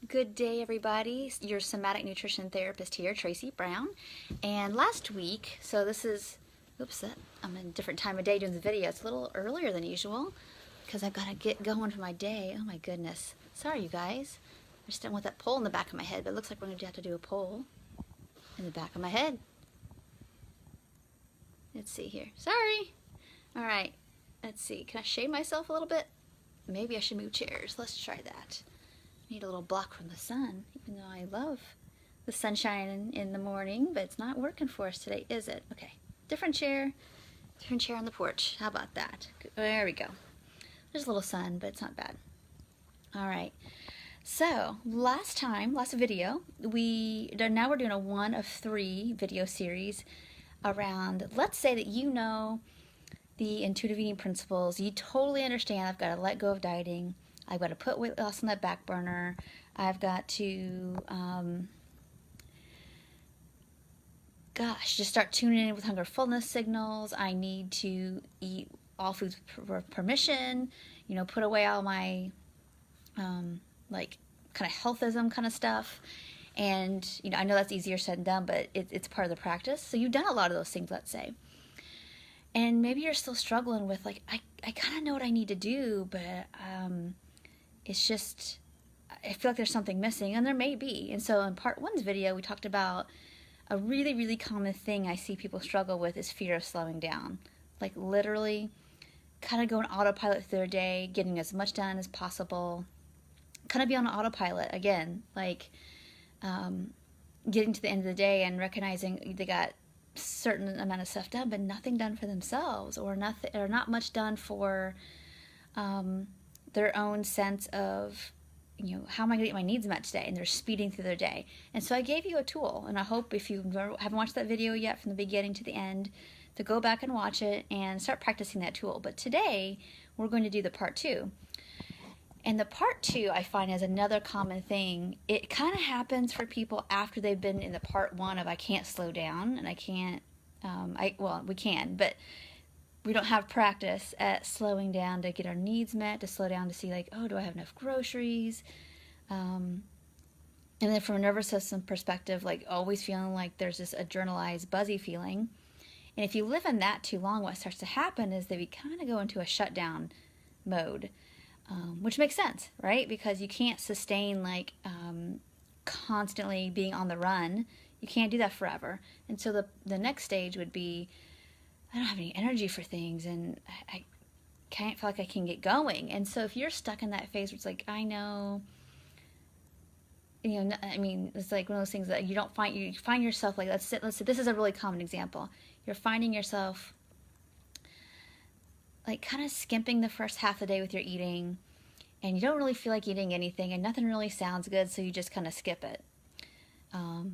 Good day, everybody. Your somatic nutrition therapist here, Tracy Brown. And last week, so this is, I'm in a different time of day doing the video. It's a little earlier than usual because I've got to get going for my day. Oh my goodness. Sorry, you guys. I just don't want that pole in the back of my head, but it looks like we're going to have to do a pole in the back of my head. Let's see here. Sorry. All right. Let's see. Can I shade myself a little bit? Maybe I should move chairs. Let's try that. Need a little block from the sun, even though I love the sunshine in the morning, but it's not working for us today, is it? Okay, different chair on the porch. How about that? There we go. There's a little sun, but it's not bad. All right, so last video, now we're doing a 1 of 3 video series around, let's say that you know the intuitive eating principles, you totally understand I've got to let go of dieting, I've got to put weight loss on that back burner. I've got to, just start tuning in with hunger fullness signals. I need to eat all foods for permission, put away all my, like, kind of healthism kind of stuff. And, I know that's easier said than done, but it's part of the practice. So you've done a lot of those things, let's say. And maybe you're still struggling with, like, I kind of know what I need to do, but, it's just, I feel like there's something missing, and there may be. And so in part 1's video, we talked about a really, really common thing I see people struggle with is fear of slowing down. Like literally kind of going autopilot through their day, getting as much done as possible, kind of be on autopilot again, like getting to the end of the day and recognizing they got certain amount of stuff done, but nothing done for themselves, or not much done for their own sense of, how am I going to get my needs met today? And they're speeding through their day. And so I gave you a tool, and I hope if you haven't watched that video yet from the beginning to the end, to go back and watch it and start practicing that tool. But today, we're going to do the part 2. And the part 2, I find, is another common thing. It kind of happens for people after they've been in the part 1 of I can't slow down, and I can't, we can, but we don't have practice at slowing down to get our needs met, to slow down to see, like, oh, do I have enough groceries? And then from a nervous system perspective, like always feeling like there's this adrenalized, buzzy feeling. And if you live in that too long, what starts to happen is that we kind of go into a shutdown mode, which makes sense, right? Because you can't sustain, like, constantly being on the run. You can't do that forever. And so the next stage would be, I don't have any energy for things, and I can't feel like I can get going. And so if you're stuck in that phase where it's like, I know, it's like one of those things that you find yourself, like, let's say this is a really common example. You're finding yourself like kind of skimping the first half of the day with your eating, and you don't really feel like eating anything, and nothing really sounds good, so you just kind of skip it.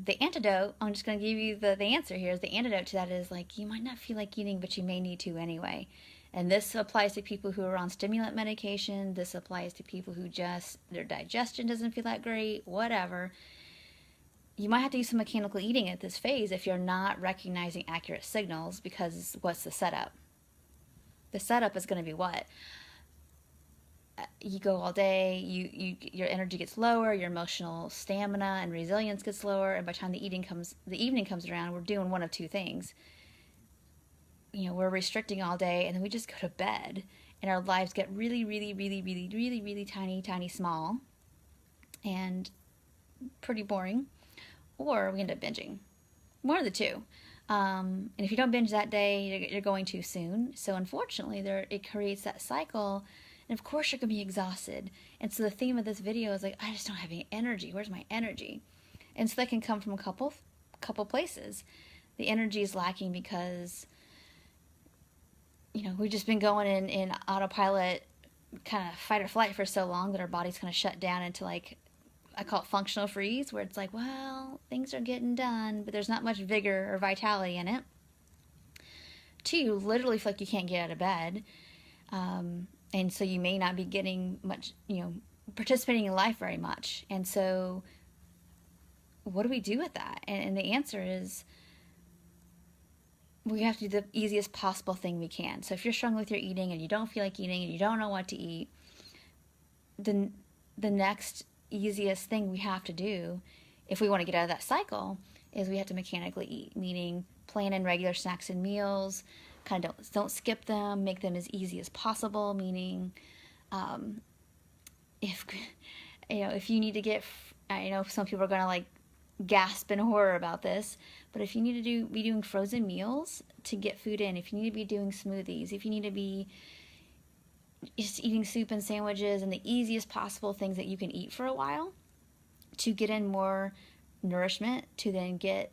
The antidote, I'm just going to give you the answer here, is the antidote to that is, like, you might not feel like eating, but you may need to anyway. And this applies to people who are on stimulant medication. This applies to people who their digestion doesn't feel that great, whatever. You might have to use some mechanical eating at this phase if you're not recognizing accurate signals, because what's the setup? The setup is going to be what? You go all day, your energy gets lower, your emotional stamina and resilience gets lower, and by the time the evening comes around, we're doing one of two things. We're restricting all day, and then we just go to bed, and our lives get really, really, really, really, really, really tiny, tiny, small, and pretty boring, or we end up binging. One of the two. And if you don't binge that day, you're going too soon. So unfortunately, it creates that cycle. And of course you're going to be exhausted. And so the theme of this video is, like, I just don't have any energy. Where's my energy? And so that can come from a couple places. The energy is lacking because, we've just been going in autopilot, kind of fight or flight for so long that our body's kind of shut down into, like, I call it functional freeze, where it's like, well, things are getting done, but there's not much vigor or vitality in it. 2, you literally feel like you can't get out of bed. And so you may not be getting much, participating in life very much. And so what do we do with that? And the answer is we have to do the easiest possible thing we can. So if you're struggling with your eating and you don't feel like eating and you don't know what to eat, then the next easiest thing we have to do if we want to get out of that cycle is we have to mechanically eat, meaning plan in regular snacks and meals, kind of don't skip them, make them as easy as possible, meaning if if you need to get, I know some people are going to like gasp in horror about this, but if you need to be doing frozen meals to get food in, if you need to be doing smoothies, if you need to be just eating soup and sandwiches and the easiest possible things that you can eat for a while to get in more nourishment, to then get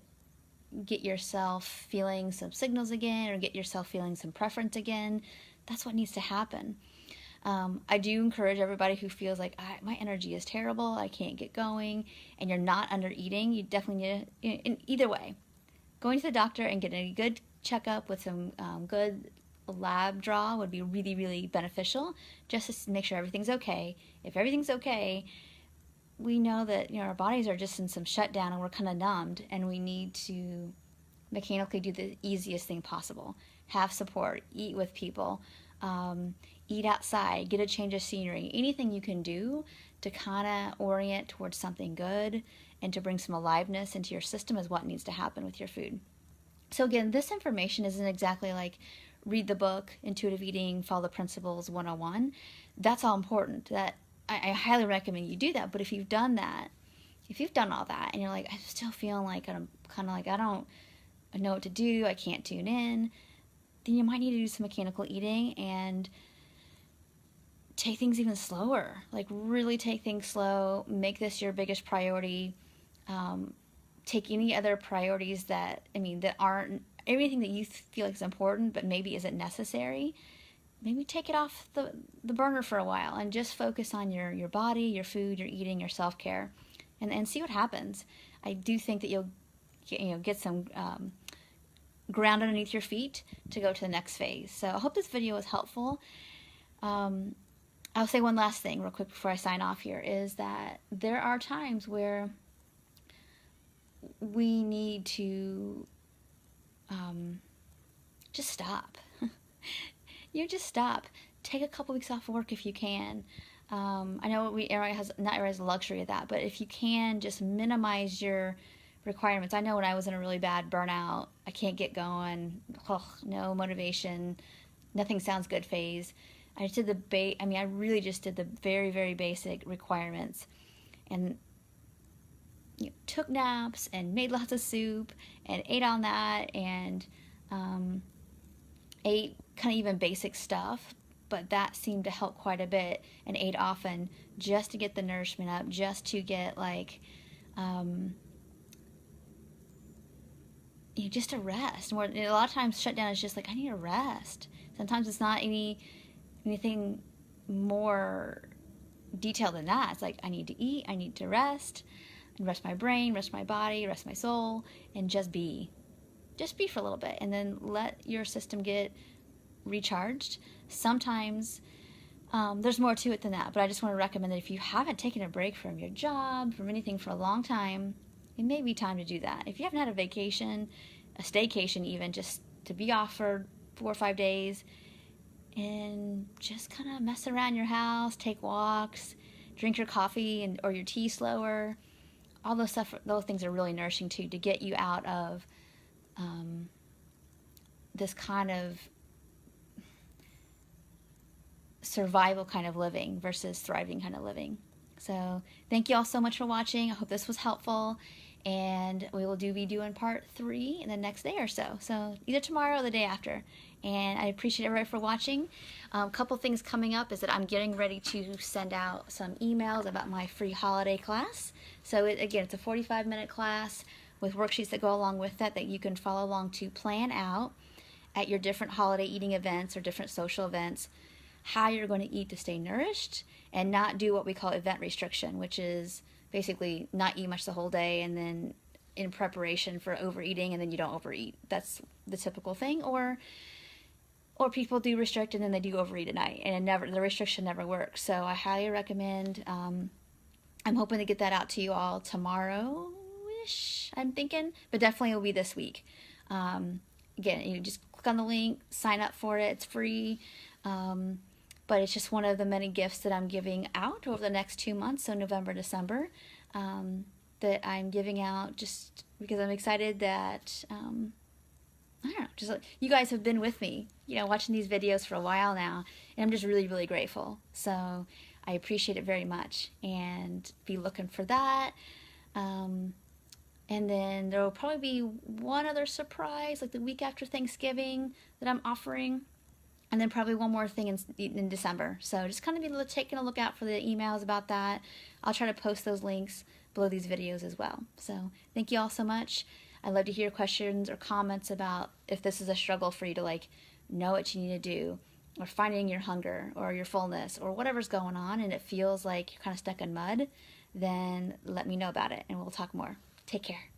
yourself feeling some signals again, or get yourself feeling some preference again, that's what needs to happen. I do encourage everybody who feels like my energy is terrible, I can't get going, and you're not under eating, you definitely need to, in either way, going to the doctor and getting a good checkup with some good lab draw would be really, really beneficial, just to make sure everything's okay. If everything's okay, we know that our bodies are just in some shutdown and we're kind of numbed, and we need to mechanically do the easiest thing possible. Have support, eat with people, eat outside, get a change of scenery, anything you can do to kind of orient towards something good and to bring some aliveness into your system is what needs to happen with your food. So again, this information isn't exactly like read the book, Intuitive Eating, Follow the Principles 101. That's all important. That I highly recommend you do that. But if you've done that, if you've done all that and you're like, I'm still feeling like I'm kind of like, I don't know what to do, I can't tune in, then you might need to do some mechanical eating and take things even slower. Like really take things slow, make this your biggest priority. Take any other priorities that aren't everything that you feel like is important but maybe isn't necessary. Maybe take it off the burner for a while and just focus on your body, your food, your eating, your self-care, and see what happens. I do think that you'll get some ground underneath your feet to go to the next phase. So I hope this video was helpful. I'll say one last thing real quick before I sign off here, is that there are times where we need to just stop. Just stop. Take a couple weeks off work if you can. I know not everybody has the luxury of that, but if you can, just minimize your requirements. I know when I was in a really bad burnout, I can't get going, no motivation, nothing sounds good phase. I just did I really just did the very, very basic requirements, and took naps and made lots of soup and ate on that, and ate kind of even basic stuff, but that seemed to help quite a bit, and ate often just to get the nourishment up, just to get just a rest. More, a lot of times shutdown is just like, I need a rest. Sometimes it's not anything more detailed than that. It's like, I need to eat, I need to rest, and rest my brain, rest my body, rest my soul, and just be for a little bit, and then let your system get recharged. Sometimes there's more to it than that, but I just want to recommend that if you haven't taken a break from your job, from anything for a long time, it may be time to do that. If you haven't had a vacation, a staycation even, just to be off for 4 or 5 days and just kind of mess around your house, take walks, drink your coffee or your tea slower, all those things are really nourishing too, to get you out of this kind of survival kind of living versus thriving kind of living. So thank you all so much for watching. I hope this was helpful, and we will be doing part 3 in the next day or so. So either tomorrow or the day after. And I appreciate everybody for watching. A couple things coming up is that I'm getting ready to send out some emails about my free holiday class. So again, it's a 45-minute class with worksheets that go along with that you can follow along to plan out at your different holiday eating events or different social events how you're going to eat to stay nourished and not do what we call event restriction, which is basically not eat much the whole day and then in preparation for overeating and then you don't overeat. That's the typical thing. Or people do restrict and then they do overeat at night, and the restriction never works. So I highly recommend, I'm hoping to get that out to you all tomorrow-ish, I'm thinking, but definitely it'll be this week. Again, you just click on the link, sign up for it, it's free. but it's just one of the many gifts that I'm giving out over the next 2 months, so November, December, that I'm giving out just because I'm excited that, I don't know, just like, you guys have been with me, watching these videos for a while now, and I'm just really, really grateful. So I appreciate it very much, and be looking for that. And then there will probably be one other surprise, like the week after Thanksgiving, that I'm offering. And then probably one more thing in December. So just kind of be taking a look out for the emails about that. I'll try to post those links below these videos as well. So thank you all so much. I'd love to hear questions or comments about if this is a struggle for you to know what you need to do, or finding your hunger or your fullness or whatever's going on and it feels like you're kind of stuck in mud. Then let me know about it and we'll talk more. Take care.